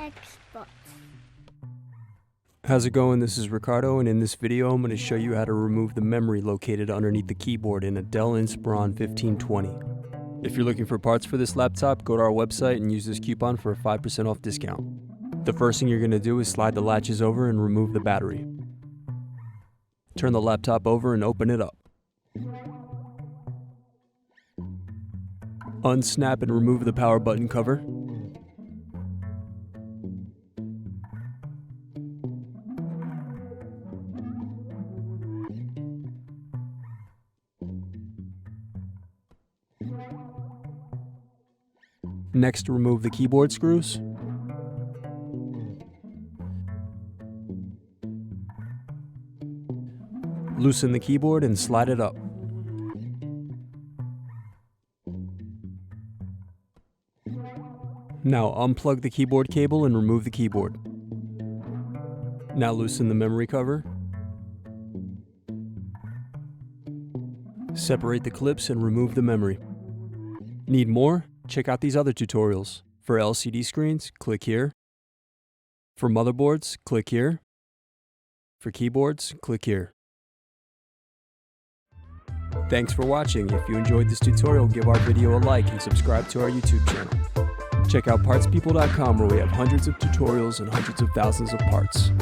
Xbox. How's it going? This is Ricardo, and in this video I'm going to show you how to remove the memory located underneath the keyboard in a Dell Inspiron 1520. If you're looking for parts for this laptop, go to our website and use this coupon for a 5% off discount. The first thing you're going to do is slide the latches over and remove the battery. Turn the laptop over and open it up. Unsnap and remove the power button cover. Next, remove the keyboard screws. Loosen the keyboard and slide it up. Now unplug the keyboard cable and remove the keyboard. Now loosen the memory cover. Separate the clips and remove the memory. Need more? Check out these other tutorials. For LCD screens, click here. For motherboards, click here. For keyboards, click here. Thanks for watching. If you enjoyed this tutorial, give our video a like and subscribe to our YouTube channel. Check out partspeople.com where we have hundreds of tutorials and hundreds of thousands of parts.